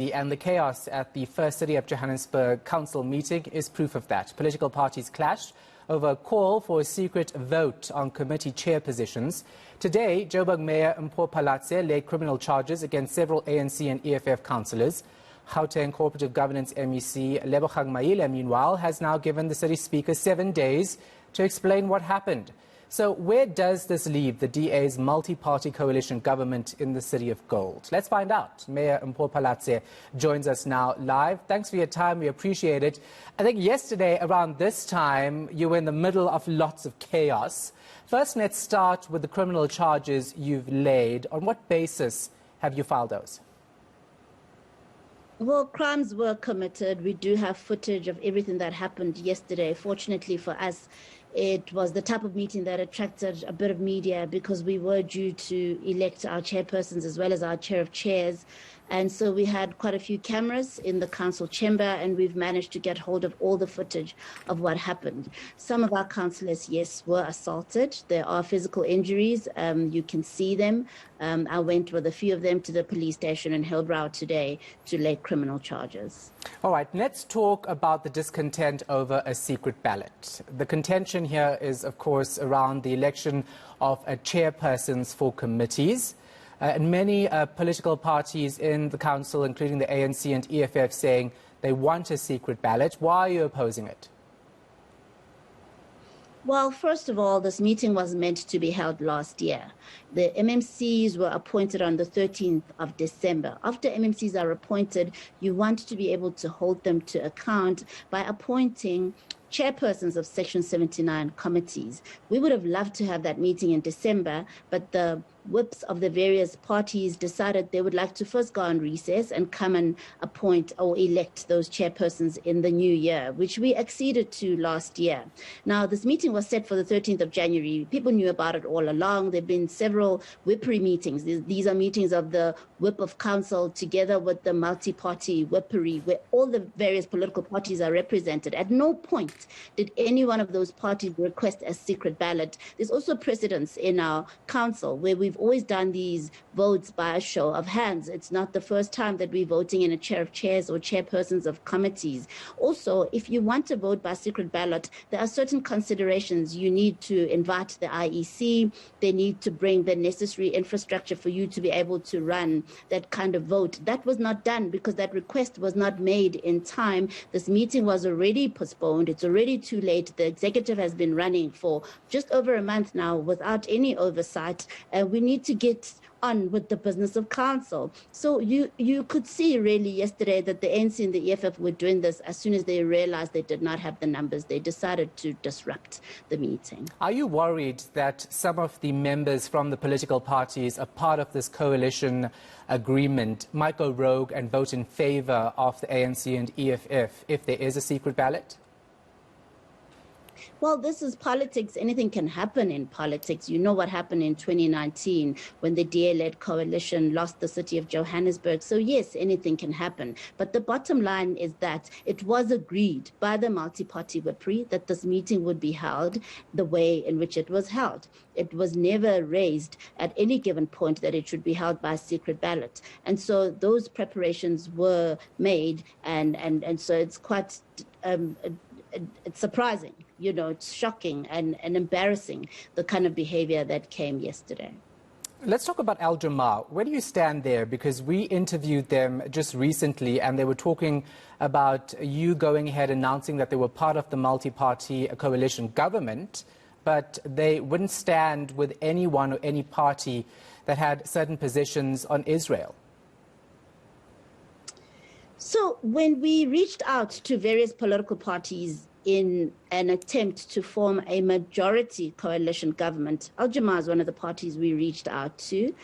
And the chaos at the First City of Johannesburg Council meeting is proof of that. Political parties clashed over a call for a secret vote on committee chair positions. Today, Joburg Mayor Mpho Phalatse laid criminal charges against several ANC and EFF councillors. Gauteng Cooperative Governance MEC Lebogang Maile, meanwhile, has now given the city speaker 7 days to explain what happened. So where does this leave the DA's multi-party coalition government in the city of gold? Let's find out. Mayor Mpho Phalatse joins us now live. Thanks for your time. We appreciate it. I think yesterday around this time, you were in the middle of lots of chaos. First, let's start with the criminal charges you've laid. On what basis have you filed those? Well, crimes were committed. We do have footage of everything that happened yesterday. Fortunately for us, it was the type of meeting that attracted a bit of media because we were due to elect our chairpersons as well as our chair of chairs. And so we had quite a few cameras in the council chamber, and we've managed to get hold of all the footage of what happened. Some of our councillors, yes, were assaulted. There are physical injuries. You can see them. I went with a few of them to the police station in Hillbrow today to lay criminal charges. All right, let's talk about the discontent over a secret ballot. The contention here is, of course, around the election of chairpersons for committees. And many political parties in the council, including the ANC and EFF, saying they want a secret ballot. Why are you opposing it? Well, first of all, this meeting was meant to be held last year. The MMCs were appointed on the 13th of December. After MMCs are appointed, you want to be able to hold them to account by appointing chairpersons of Section 79 committees. We would have loved to have that meeting in December, but the whips of the various parties decided they would like to first go on recess and come and appoint or elect those chairpersons in the new year, which we acceded to last year. Now, this meeting was set for the 13th of January. People knew about it all along. There have been several whippery meetings. These are meetings of the whip of council together with the multi-party whippery, where all the various political parties are represented. At no point did any one of those parties request a secret ballot. There's also precedence in our council where we've always done these votes by a show of hands. It's not the first time that we're voting in a chair of chairs or chairpersons of committees. Also, if you want to vote by secret ballot, there are certain considerations. You need to invite the IEC. They need to bring the necessary infrastructure for you to be able to run that kind of vote. That was not done because that request was not made in time. This meeting was already postponed. It's already too late. The executive has been running for just over a month now without any oversight, and we need to get on with the business of council. So you could see really yesterday that the ANC and the EFF were doing this as soon as they realized they did not have the numbers. They decided to disrupt the meeting. Are you worried that some of the members from the political parties are part of this coalition agreement might go rogue and vote in favor of the ANC and EFF if there is a secret ballot? Well, this is politics. Anything can happen in politics. You know what happened in 2019 when the DA-led coalition lost the city of Johannesburg. So yes, anything can happen. But the bottom line is that it was agreed by the multi-party whippery that this meeting would be held the way in which it was held. It was never raised at any given point that it should be held by a secret ballot. And so those preparations were made, and so it's quite it's surprising, you know, it's shocking and embarrassing, the kind of behavior that came yesterday. Let's talk about AlJamal. Where do you stand there? Because we interviewed them just recently and they were talking about you going ahead announcing that they were part of the multi-party coalition government, but they wouldn't stand with anyone or any party that had certain positions on Israel. So when we reached out to various political parties in an attempt to form a majority coalition government, AlJamal is one of the parties we reached out to.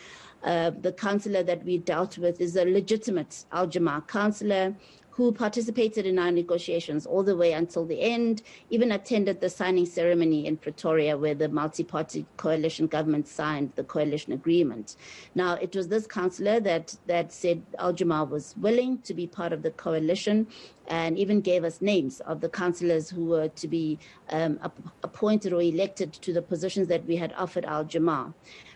The councillor that we dealt with is a legitimate AlJamal councillor who participated in our negotiations all the way until the end, even attended the signing ceremony in Pretoria where the multi-party coalition government signed the coalition agreement. Now, it was this councillor that said AlJamal was willing to be part of the coalition and even gave us names of the councillors who were to be appointed or elected to the positions that we had offered AlJamal.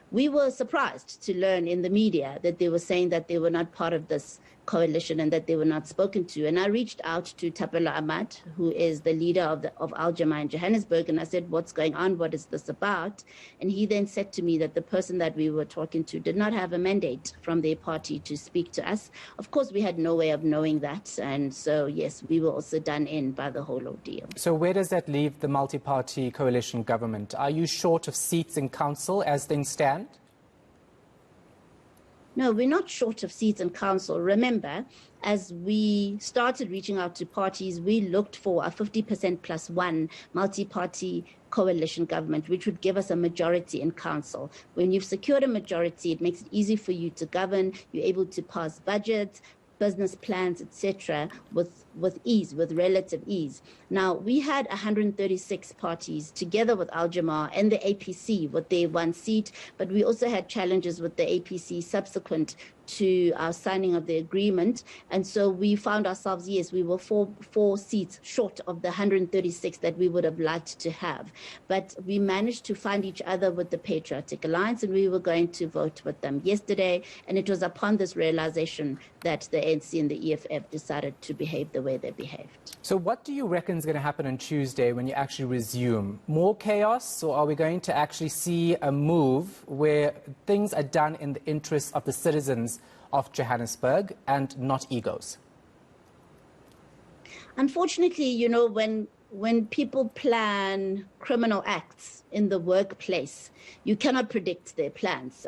We were surprised to learn in the media that they were saying that they were not part of this coalition and that they were not spoken to. And I reached out to Thapelo Ahmad, who is the leader of AlJamal in Johannesburg, and I said, what's going on? What is this about? And he then said to me that the person that we were talking to did not have a mandate from their party to speak to us. Of course, we had no way of knowing that. And so, yes, we were also done in by the whole ordeal. So where does that leave the multi-party coalition government? Are you short of seats in council as things stand? No, we're not short of seats in council. Remember, as we started reaching out to parties, we looked for a 50% plus one multi-party coalition government, which would give us a majority in council. When you've secured a majority, it makes it easy for you to govern. You're able to pass budgets, business plans, etc., with ease, with relative ease. Now, we had 136 parties together with AlJamal and the APC with their one seat, but we also had challenges with the APC subsequent to our signing of the agreement. And so we found ourselves, yes, we were four seats short of the 136 that we would have liked to have. But we managed to find each other with the Patriotic Alliance, and we were going to vote with them yesterday. And it was upon this realization that the ANC and the EFF decided to behave the way they behaved. So what do you reckon is going to happen on Tuesday when you actually resume? More chaos, or are we going to actually see a move where things are done in the interests of the citizens of Johannesburg and not egos? Unfortunately, you know, when people plan criminal acts in the workplace, you cannot predict their plans.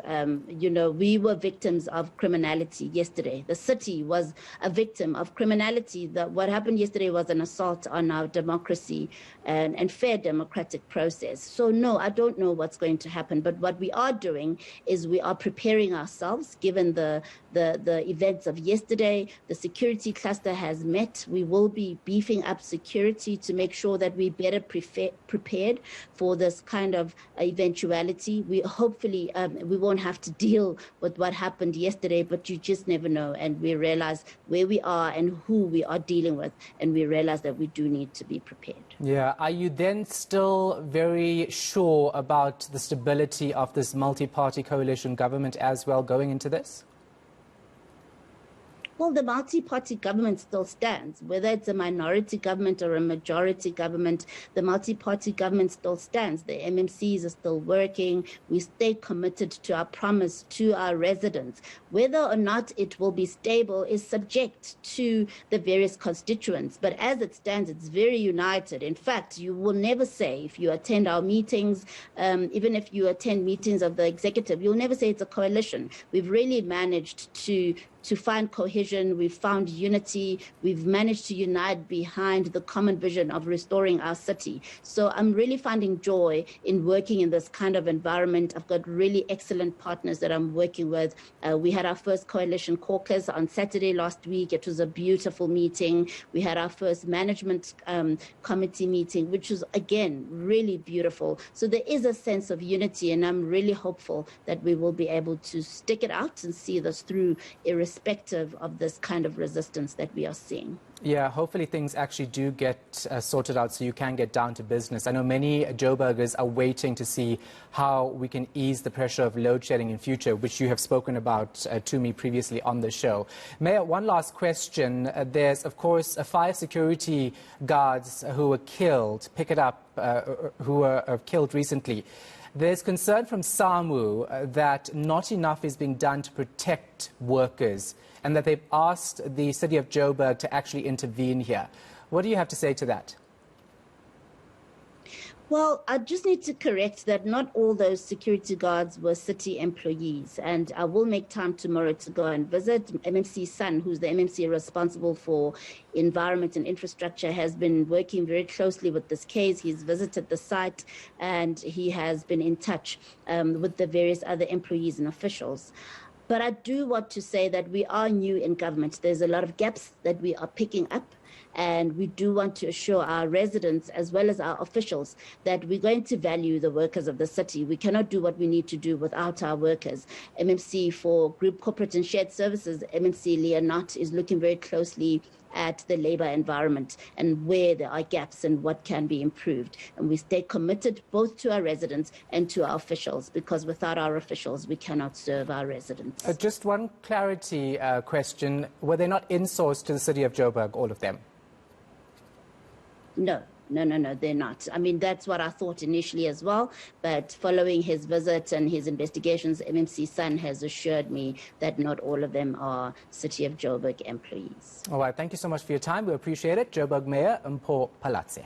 You know, we were victims of criminality yesterday. The city was a victim of criminality. What happened yesterday was an assault on our democracy and fair democratic process. So no, I don't know what's going to happen. But what we are doing is we are preparing ourselves, given the events of yesterday. The security cluster has met. We will be beefing up security to make sure that we're better prepared for this kind of eventuality. We hopefully we won't have to deal with what happened yesterday, but you just never know. And we realize where we are and who we are dealing with, and we realize that we do need to be prepared. Yeah. Are you then still very sure about the stability of this multi-party coalition government as well going into this? Well, the multi-party government still stands. Whether it's a minority government or a majority government, the multi-party government still stands. The MMCs are still working. We stay committed to our promise to our residents. Whether or not it will be stable is subject to the various constituents. But as it stands, it's very united. In fact, you will never say, if you attend our meetings, even if you attend meetings of the executive, you'll never say it's a coalition. We've really managed to find cohesion, we've found unity, we've managed to unite behind the common vision of restoring our city. So I'm really finding joy in working in this kind of environment. I've got really excellent partners that I'm working with. We had our first coalition caucus on Saturday last week. It was a beautiful meeting. We had our first management committee meeting, which was, again, really beautiful. So there is a sense of unity, and I'm really hopeful that we will be able to stick it out and see this through, irrespective of this kind of resistance that we are seeing. Yeah, hopefully things actually do get sorted out so you can get down to business. I know many Joburgers are waiting to see how we can ease the pressure of load shedding in future, which you have spoken about to me previously on the show. Mayor, one last question. There's, of course, 5 security guards who were killed, who were killed recently. There's concern from SAMU that not enough is being done to protect workers and that they've asked the city of Joburg to actually intervene here. What do you have to say to that? Well, I just need to correct that not all those security guards were city employees, and I will make time tomorrow to go and visit. MMC Sun, who's the MMC responsible for environment and infrastructure, has been working very closely with this case. He's visited the site and he has been in touch with the various other employees and officials. But I do want to say that we are new in government. There's a lot of gaps that we are picking up. And we do want to assure our residents as well as our officials that we're going to value the workers of the city. We cannot do what we need to do without our workers. MMC for Group Corporate and Shared Services, MMC Leonard, is looking very closely at the labor environment and where there are gaps and what can be improved. And we stay committed both to our residents and to our officials, because without our officials, we cannot serve our residents. Just one clarity question. Were they not insourced to the city of Joburg, all of them? No, they're not. I mean, that's what I thought initially as well. But following his visit and his investigations, MMC Sun has assured me that not all of them are City of Joburg employees. All right. Thank you so much for your time. We appreciate it. Joburg Mayor Mpho Phalatse.